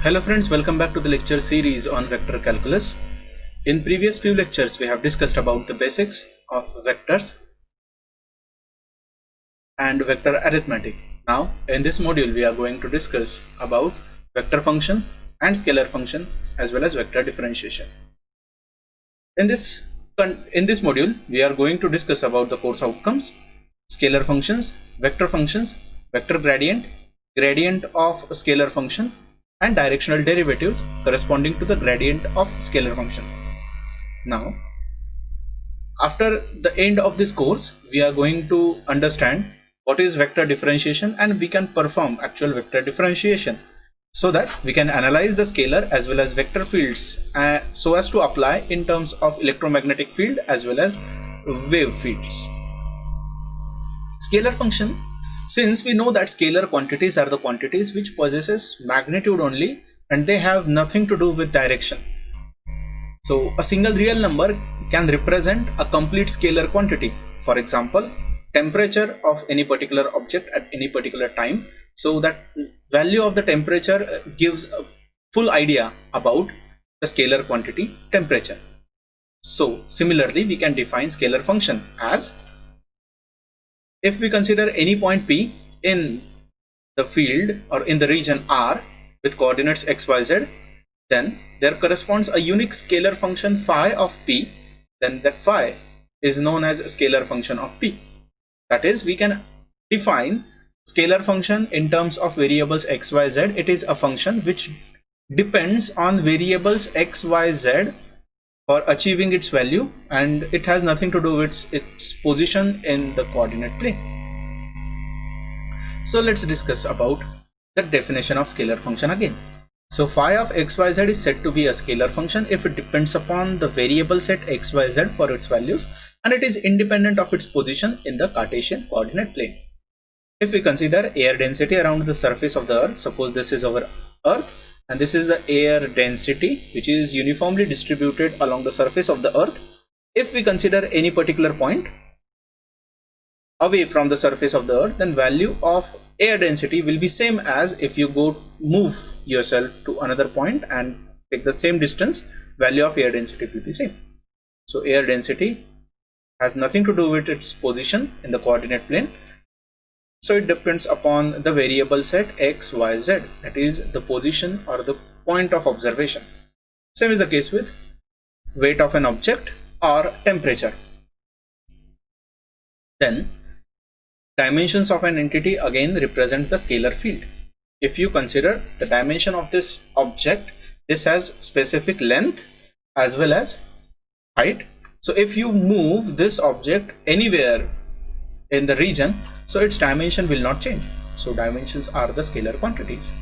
Hello friends, welcome back to the lecture series on vector calculus. In previous few lectures we have discussed about the basics of vectors and vector arithmetic. Now in this module we are going to discuss about vector function and scalar function as well as vector differentiation. In this module we are going to discuss about the course outcomes, scalar functions, vector gradient, gradient of a scalar function, and directional derivatives corresponding to the gradient of scalar function. Now, after the end of this course, we are going to understand what is vector differentiation and we can perform actual vector differentiation so that we can analyze the scalar as well as vector fields so as to apply in terms of electromagnetic field as well as wave fields. Scalar function. Since we know that scalar quantities are the quantities which possesses magnitude only and they have nothing to do with direction. So a single real number can represent a complete scalar quantity. For example, temperature of any particular object at any particular time. So that value of the temperature gives a full idea about the scalar quantity temperature. So similarly, we can define scalar function as, if we consider any point P in the field or in the region R with coordinates x, y, z, then there corresponds a unique scalar function phi of P, then that phi is known as a scalar function of P. That is, we can define scalar function in terms of variables x, y, z. It is a function which depends on variables x, y, z for achieving its value, and it has nothing to do with its position in the coordinate plane. So let's discuss about the definition of scalar function again. So phi of x, y, z is said to be a scalar function if it depends upon the variable set x, y, z for its values and it is independent of its position in the Cartesian coordinate plane. If we consider air density around the surface of the earth, suppose this is our earth and this is the air density which is uniformly distributed along the surface of the earth. If we consider any particular point away from the surface of the earth, then value of air density will be same as if you move yourself to another point and take the same distance, value of air density will be same. So air density has nothing to do with its position in the coordinate plane. So it depends upon the variable set x, y, z, that is the position or the point of observation. Same is the case with weight of an object or temperature. Then dimensions of an entity again represents the scalar field. If you consider the dimension of this object, this has specific length as well as height. So if you move this object anywhere in the region, so its dimension will not change. So dimensions are the scalar quantities.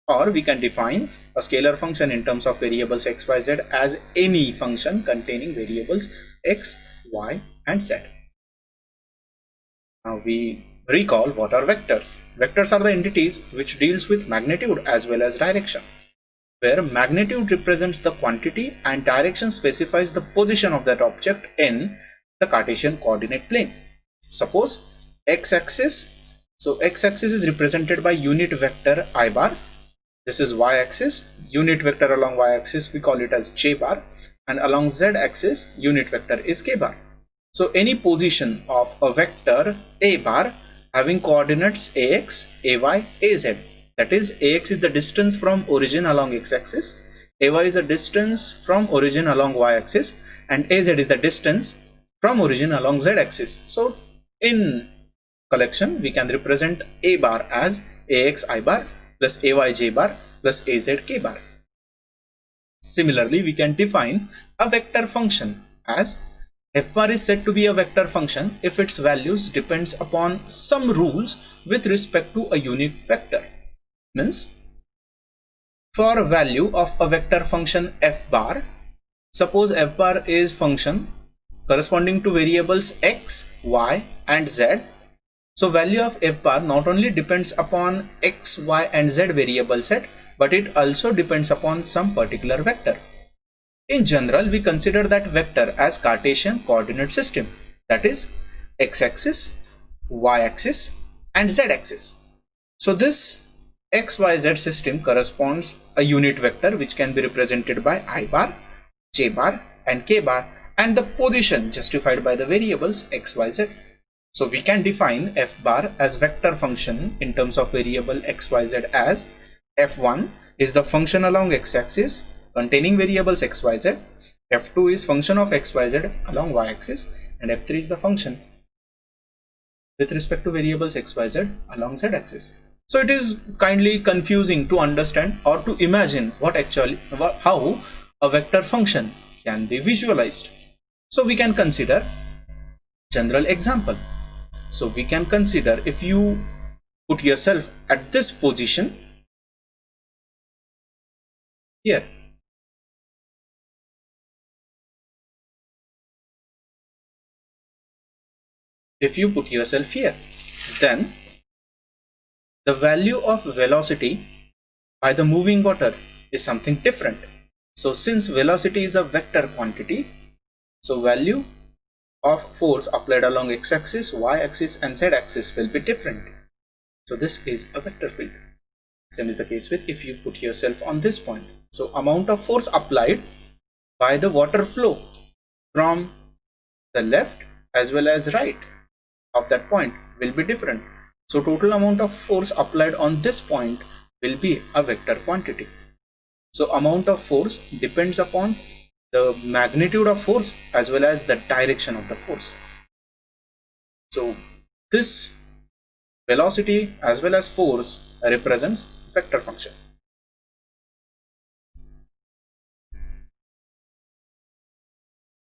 Or we can define a scalar function in terms of variables x, y, z as any function containing variables x, y, and z. Now we recall what are vectors. Vectors are the entities which deals with magnitude as well as direction, where magnitude represents the quantity and direction specifies the position of that object in the Cartesian coordinate plane. Suppose x-axis, so x-axis is represented by unit vector I bar. This is y-axis, unit vector along y-axis we call it as j bar, and along z-axis unit vector is k bar. So any position of a vector a bar having coordinates ax, ay, az, that is ax is the distance from origin along x-axis, ay is the distance from origin along y-axis, and az is the distance from origin along z-axis. So in collection we can represent a bar as ax I bar plus ay j bar plus az k bar. Similarly, we can define a vector function as f bar is said to be a vector function if its values depends upon some rules with respect to a unique vector. Means, for a value of a vector function f bar, suppose f bar is function corresponding to variables x, y, and z. So value of f bar not only depends upon x, y, and z variable set, but it also depends upon some particular vector. In general, we consider that vector as Cartesian coordinate system, that is x-axis, y-axis, and z-axis. So this XYZ system corresponds a unit vector which can be represented by I bar, J bar and K bar, and the position justified by the variables XYZ. So we can define f bar as vector function in terms of variable XYZ as f1 is the function along x-axis containing variables XYZ, f2 is function of XYZ along y-axis, and f3 is the function with respect to variables XYZ along z-axis. So it is kindly confusing to understand or to imagine how a vector function can be visualized. So we can consider general example. So we can consider if you put yourself at this position here. If you put yourself here, then the value of velocity by the moving water is something different. So since velocity is a vector quantity, so value of force applied along x-axis, y-axis and z-axis will be different. So this is a vector field. Same is the case with if you put yourself on this point. So amount of force applied by the water flow from the left as well as right of that point will be different. So total amount of force applied on this point will be a vector quantity. So amount of force depends upon the magnitude of force as well as the direction of the force. So this velocity as well as force represents vector function.